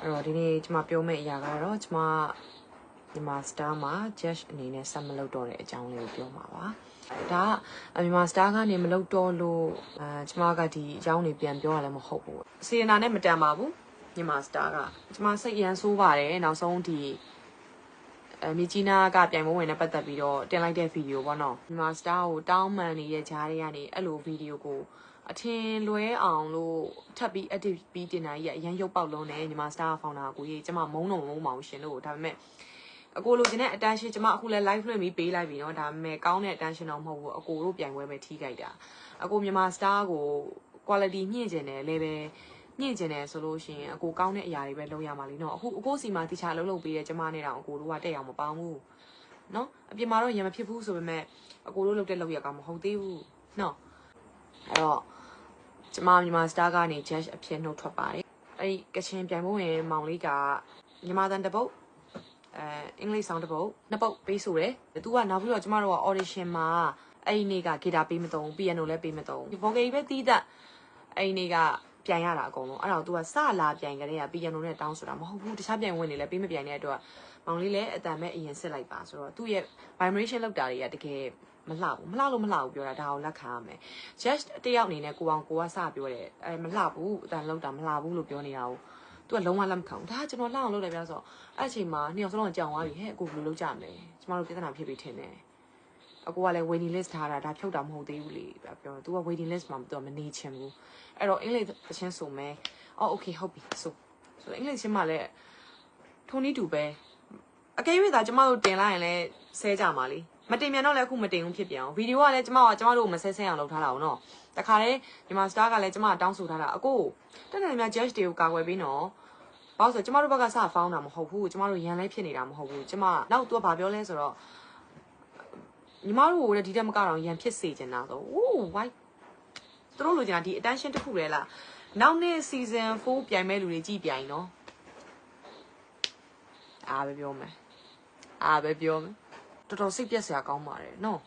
တော့ဒီနေ့ကျွန်မပြောမယ့်အရာကတော့ကျွန်မမြန်မာ star မှာ judge အနေနဲ့ဆက်မလုပ်တော့တဲ့အကြောင်းလေးကိုပြောမှာပါဒါကမြန်မာ star ကနေမလုပ်တော့လို့ကျွန်မကဒီအကြောင်းတွေပြန်ပြောရလည်းမဟုတ်ဘူးစေရနာနဲ့မတန်ပါဘူးမြန်မာ star ကကျွန်မစိတ်ရမ်းဆိုးပါတယ်နောက်ဆုံးဒီမြကြီးနားကပြိုင်ပွဲဝင်နဲ့ပတ်သက်ပြီးတော့တင်လိုက်တဲ့ဗီဒီယိုပေါ့နော်မြန်မာ star ကိုတောင်းပန်နေတဲ့ဂျားတွေကနေအဲ့လိုဗီဒီယိုကိုအထင်လွဲအောင်လို့ထပ်ပြီး edit ပြီးတင်တာကြီးအရန်ရုပ်ပေါက်လုံးနဲ့ညီမ star founder ကိုကြီးကျမမုန်းတော့မုန်းပါဘူးရှင်လို့ဒါပေမဲ့အကိုလိုချင်တဲ့ attention ကျမအခုလဲ live လွှင့်ပြီးပေးလိုက်ပြီเนาะဒါပေမဲ့ကောင်းတဲ့ attention တော့မဟုတ်ဘူးအကိုတို့ပြိုင်ပွဲပဲထိခိုက်တာအကိုမြန်မာ star ကို quality မြင့်ကျင်တယ် level မြင့်ကျင်တယ်ဆိုလို့ရှိရင်အကိုကောင်းတဲ့အရာတွေပဲလုပ်ရမှာလीเนาะအခုအကိုစီမှာတခြားလုပ်ပေးတဲ့ကျမနဲ့တောင်အကိုတို့ကတက်အောင်မပေါင်းဘူးเนาะအပြင်မှာတော့ရံမဖြစ်ဘူးဆိုပေမဲ့အကိုတို့လုပ်တဲ့လုပ်ရကောင်မဟုတ်သေးဘူးเนาะအဲ့တော့ကျမမြန်မာ star ကနေ judge အဖြစ်နှုတ်ထွက်ပါတယ်အဲ့ဒီကချင်ပြိုင်ပွဲဝင်မောင်လေးကမြန်မာတန်တပုတ်အင်္ဂလိပ်ဆောင်တပုတ်နှစ်ပုတ်ပေးဆိုတယ်သူကနောက်ပြီးတော့ကျမတို့က audition မှာအဲ့ဒီနေ့ကဂီတာပေးမသုံး piano လည်းပေးမသုံး vocal ပဲတီးတတ်အဲ့ဒီနေ့ကပြိုင်ရတာအကုန်လုံးအဲ့တော့ तू ကစလာပြိုင်ကြတဲ့က piano နဲ့တောင်းဆိုတာမဟုတ်ဘူးတခြားပြိုင်ဝင်နေလဲပေးမပြိုင်တဲ့အတွက်မောင်လေးလည်းအတန်မဲ့အရင်စစ်လိုက်ပါဆိုတော့သူ့ရဲ့ vibration လောက်တာတွေကတကယ်မလှဘူးပြောတာဒါကိုလက်ခံရမယ် just တယောက်အနေနဲ့ကိုအောင်ကိုကစပြောတယ်မလှဘူးအတန်လောက်တာမလှဘူးလို့ပြောနေတာကိုသူကလုံးဝလက်မခံဘူးဒါကျွန်တော်လှအောင်လုပ်တယ်ပြဆိုအဲ့အချိန်မှာနှစ်ယောက်စလုံးကြောင်သွားပြီဟဲ့အကိုဘယ်လိုလုပ်ကြမလဲကျမတို့ပြဿနာဖြစ်ပြီးထင်တယ်အကိုကလည်း waiting list ထားတာဒါဖြုတ်တာမဟုတ်သေးဘူးလေပြောသူက waiting list မှာသူကမနေချင်ဘူးအဲ့တော့အင်္ဂလိပ်သချင်းဆိုမယ်အော် okay ဟုတ်ပြီဆိုအင်္ဂလိပ်ချင်းမှလည်းထုံနည်းတူပဲအကယ်၍သာကျမတို့တင်လိုက်ရင်လည်းဆဲကြမှာလीမတင်ပြန်တော့လည်းအခုမတင်ဘူးဖြစ်ပြန်အောင်ဗီဒီယိုကလည်းကျမတို့မဆဲဆဲအောင်လုပ်ထားတာအောင်နော်တခါတည်းမြန်မာ star ကလည်းကျမတောင်းဆိုထားတာအကိုတက်တယ်များ judge တွေကိုကာကွယ်ပေးနော်ဘာလို့ဆိုကျမတို့ဘက်ကစဖောင်းတာမဟုတ်ဘူးကျမတို့ရန်လဲဖြစ်နေတာမဟုတ်ဘူးကျမနောက်သူကဘာပြောလဲဆိုတော့ညီမတို့ကဒီတက်မကတော့ရန်ဖြစ်စေချင်တာဆိုအိုး why သူတို့လိုချင်တာဒီ attention တစ်ခုလေလားနောက်နေ့ season 4ပြိုင်မဲ့လူတွေကြည့်ပြိုင်နော်အားပဲပြောမယ်တော်တော်စိတ်ပြက်စရာကောင်းပါတယ်နော်